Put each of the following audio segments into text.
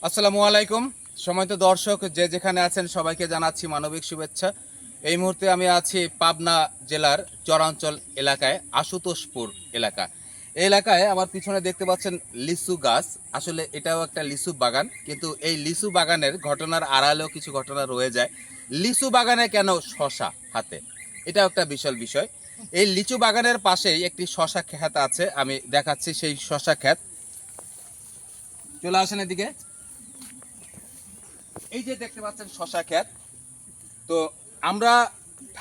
আসসালামু আলাইকুম সম্মানিত দর্শক, যে যেখানে আছেন সবাইকে জানাচ্ছি মানবিক শুভেচ্ছা। এই মুহূর্তে আমি আছি পাবনা জেলার চরাঞ্চল এলাকায়, আশুতোষপুর এলাকা। এই এলাকায় আমার পিছনে দেখতে পাচ্ছেন লিচু গাছ। আসলে এটাও একটা লিচু বাগান, কিন্তু এই লিচু বাগানের ঘটনার আড়ালেও কিছু ঘটনা রয়ে যায়। লিচু বাগানে কেন শশা হাতে, এটাও একটা বিশাল বিষয়। এই লিচু বাগানের পাশেই একটি শশা ক্ষেত আছে, আমি দেখাচ্ছি সেই শশা ক্ষেত। চলে আসেন এদিকে। এই যে দেখতে পাচ্ছেন শশা ক্ষেত। তো আমরা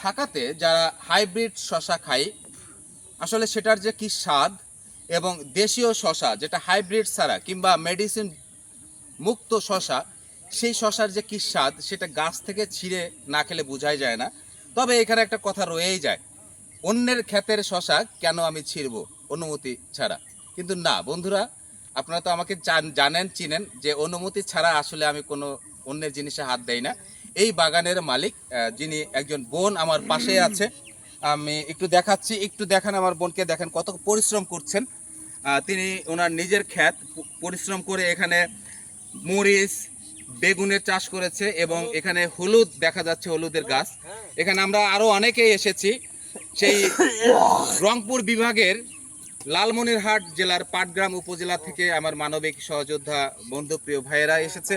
ঢাকাতে যারা হাইব্রিড শশা খাই, আসলে সেটার যে কি স্বাদ, এবং দেশীয় শশা যেটা হাইব্রিড ছাড়া কিংবা মেডিসিন মুক্ত শশা, সেই শশার যে কি স্বাদ সেটা গাছ থেকে ছিঁড়ে না খেলে বোঝাই যায় না। তবে এখানে একটা কথা রয়েই যায়, অন্যের ক্ষেতের শশা কেন আমি ছিঁড়ব অনুমতি ছাড়া। কিন্তু না বন্ধুরা, আপনারা তো আমাকে জানেন চিনেন যে অনুমতি ছাড়া আসলে আমি কোনো অন্যের জিনিসে হাত দেই না। এই বাগানের মালিক যিনি একজন বোন আমার পাশে আছে, আমি একটু দেখাচ্ছি, একটু দেখান আমার বোনকে, দেখেন কত পরিশ্রম করছেন। তিনি ওনার নিজের ক্ষেত পরিশ্রম করে এখানে মরিচ বেগুনের চাষ করেছে, এবং এখানে হলুদ দেখা যাচ্ছে, হলুদের গাছ। এখানে আমরা আরো অনেকেই এসেছি, সেই রংপুর বিভাগের লালমনিরহাট জেলার পাটগ্রাম উপজেলা থেকে আমার মানবিক সহযোদ্ধা বন্ধুপ্রিয় ভাইয়েরা এসেছে,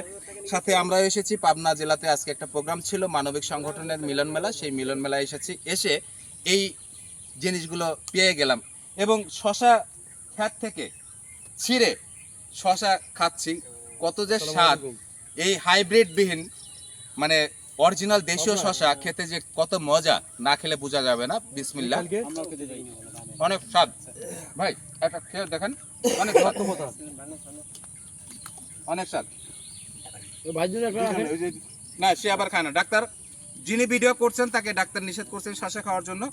সাথে আমরা এসেছি। পাবনা জেলাতে আজকে একটা প্রোগ্রাম ছিল, মানবিক সংগঠনের মিলন মেলা, সেই মিলন মেলায় এসে এই জিনিসগুলো পেয়ে গেলাম। এবং শশা ক্ষেত থেকে ছিঁড়ে শশা খাচ্ছি, কত যে স্বাদ। এই হাইব্রিড বিহীন মানে অরিজিনাল দেশীয় শশা খেতে যে কত মজা, না খেলে বোঝা যাবে না। বিসমিল্লাহ, অনেক স্বাদ ভাই, একটা খেয়ে দেখেন, অনেক স্বাদ, অনেক স্বাদ। না, সে আবার খায় না। ডাক্তার যিনি ভিডিও করছেন তাকে ডাক্তার নিষেধ করছেন শশা খাওয়ার জন্য।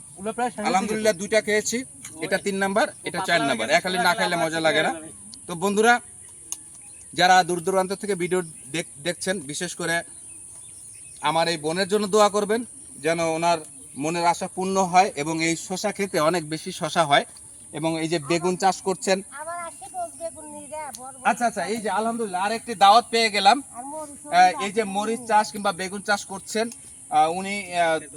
আলহামদুলিল্লাহ দুইটা খেয়েছি, এটা 3 নাম্বার, এটা 4 নাম্বার। একালি না খাইলে মজা লাগে না। তো বন্ধুরা, যারা দূর দূরান্ত থেকে ভিডিও দেখছেন, বিশেষ করে আমার এই বোনের জন্য দোয়া করবেন, যেন ওনার মনের আশা পূর্ণ হয়। এবং এই শশা খেতে অনেক বেশি শশা হয়। এবং এই যে বেগুন চাষ করছেন, আচ্ছা আচ্ছা, এই যে আলহামদুলিল্লাহ আরেকটি দাওয়াত পেয়ে গেলাম। এই যে মরিচ চাষ কিংবা বেগুন চাষ করছেন, উনি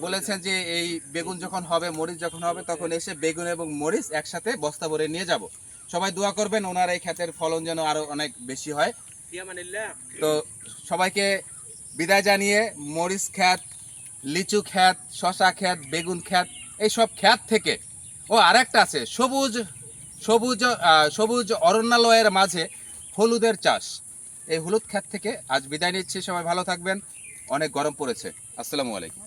বলেছেন যে এই বেগুন যখন হবে, মরিচ যখন হবে, তখন এসে বেগুন এবং মরিচ একসাথে বস্তা ভরে নিয়ে যাব। সবাই দোয়া করবেন ওনার এই ক্ষেতের ফলন যেন আরো অনেক বেশি হয়। তো সবাইকে বিদায় জানিয়ে, মরিচ ক্ষেত, লিচু ক্ষেত, শশা ক্ষেত, বেগুন ক্ষেত, এই সব ক্ষেত থেকে, ও আরেকটা আছে সবুজ সবুজ সবুজ অরণ্যালয়ের মাঝে হলুদের চাষ, এই হলুদ ক্ষেত থেকে আজ বিদায় নিচ্ছি। সবাই ভালো থাকবেন, অনেক গরম পড়েছে। আসসালামু আলাইকুম।